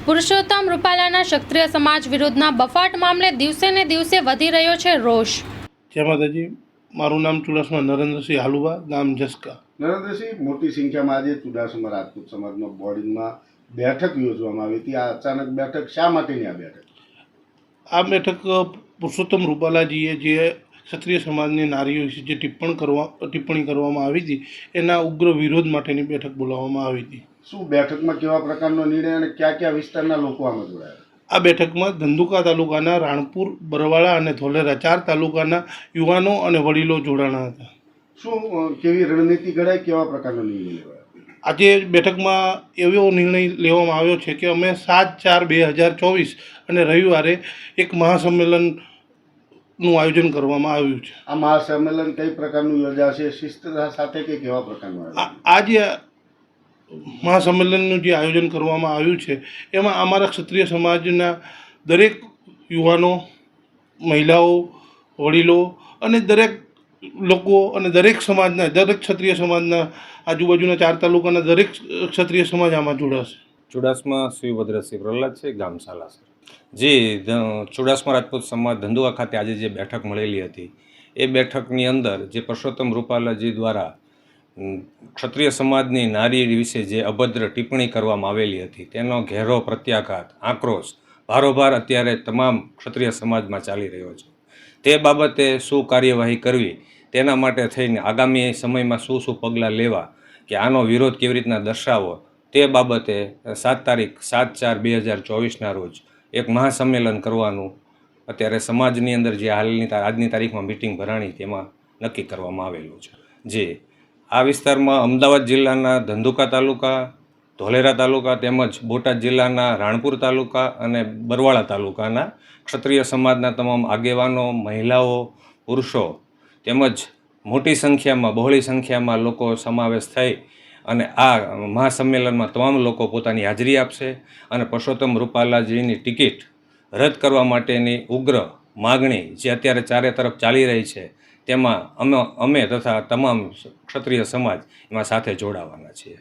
પુરુષોત્તમ રૂપાલાના ક્ષત્રિય સમાજ વિરુદ્ધના બફાટ મામલે દિવસે ને દિવસે વધી રહ્યો છે રોષ। જય માતાજી। મારું નામ ચુડાસમા નરેન્દ્રસિંહ હાલુવા, ગામ જસકા। નરેન્દ્રસિંહ, મોટી સંખ્યામાં આજે ચુડાસમા રાજપૂત સમાજનો બોર્ડિંગમાં બેઠક યોજવામાં આવી હતી। આ અચાનક બેઠક શા માટેની આ બેઠક? આ બેઠક પુરુષોત્તમ રૂપાલાજીએ જે ક્ષત્રિય સમાજની નારીઓ વિશે જે ટિપ્પણી કરવામાં આવી હતી એના ઉગ્ર વિરોધ માટેની બેઠક બોલાવવામાં આવી હતી। શું બેઠકમાં કેવા પ્રકારનો નિર્ણય અને કયા કયા વિસ્તારના લોકો આમાં જોડાયા? આ બેઠકમાં ધંધુકા તાલુકાના રાણપુર, બરવાળા અને ધોલેરા 4 તાલુકાના યુવાનો અને વડીલો જોડાણા હતા। શું કેવી રણનીતિ ઘડાય, કેવા પ્રકારનો નિર્ણય લેવાયો? આજે બેઠકમાં એવો નિર્ણય લેવામાં આવ્યો છે કે અમે 7/4/2024 અને રવિવારે એક મહાસંમેલનનું આયોજન કરવામાં આવ્યું છે। આ મહાસંમેલન કઈ પ્રકારનું યોજાશે, શિસ્તતા સાથે કે કેવા પ્રકારનું આયોજન? આ જે મહાસંમેલનનું જે આયોજન કરવામાં આવ્યું છે એમાં અમારા ક્ષત્રિય સમાજના દરેક યુવાનો, મહિલાઓ, વડીલો અને દરેક લોકો અને દરેક સમાજના, દરેક ક્ષત્રિય સમાજના, આજુબાજુના 4 તાલુકાના દરેક ક્ષત્રિય સમાજ આમાં જોડાશે। ચુડાસમા શ્રી ભદ્રસિંહ પ્રહલાદ છે, ગામ સાલાસર। જી, ચુડાસમા રાજપૂત સમાજ ધંધુકા ખાતે આજે જે બેઠક મળેલી હતી એ બેઠકની અંદર જે પુરુષોત્તમ રૂપાલાજી દ્વારા ક્ષત્રિય સમાજની નારી વિશે જે અભદ્ર ટિપ્પણી કરવામાં આવેલી હતી તેનો ઘેરો પ્રત્યાઘાત, આક્રોશ ભારોભાર અત્યારે તમામ ક્ષત્રિય સમાજમાં ચાલી રહ્યો છે। તે બાબતે શું કાર્યવાહી કરવી તેના માટે થઈને આગામી સમયમાં શું પગલાં લેવા કે આનો વિરોધ કેવી રીતના દર્શાવવો તે બાબતે 7 તારીખ 7/4/2024ના રોજ એક મહાસંમેલન કરવાનું અત્યારે સમાજની અંદર જે આજની તારીખમાં મિટિંગ ભરાણી તેમાં નક્કી કરવામાં આવેલું છે। જે આ વિસ્તારમાં અમદાવાદ જિલ્લાના ધંધુકા તાલુકા, ધોલેરા તાલુકા તેમજ બોટાદ જિલ્લાના રાણપુર તાલુકા અને બરવાળા તાલુકાના ક્ષત્રિય સમાજના તમામ આગેવાનો, મહિલાઓ, પુરુષો તેમજ મોટી સંખ્યામાં, બહોળી સંખ્યામાં લોકો સમાવેશ થઈ અને આ મહાસંમેલનમાં તમામ લોકો પોતાની હાજરી આપશે અને પુરુષોત્તમ રૂપાલાજીની ટિકિટ રદ કરવા માટેની ઉગ્ર માગણી જે અત્યારે ચારે તરફ ચાલી રહી છે તેમાં અમે તથા તમામ ક્ષત્રિય સમાજ એમાં સાથે જોડાવાના છીએ।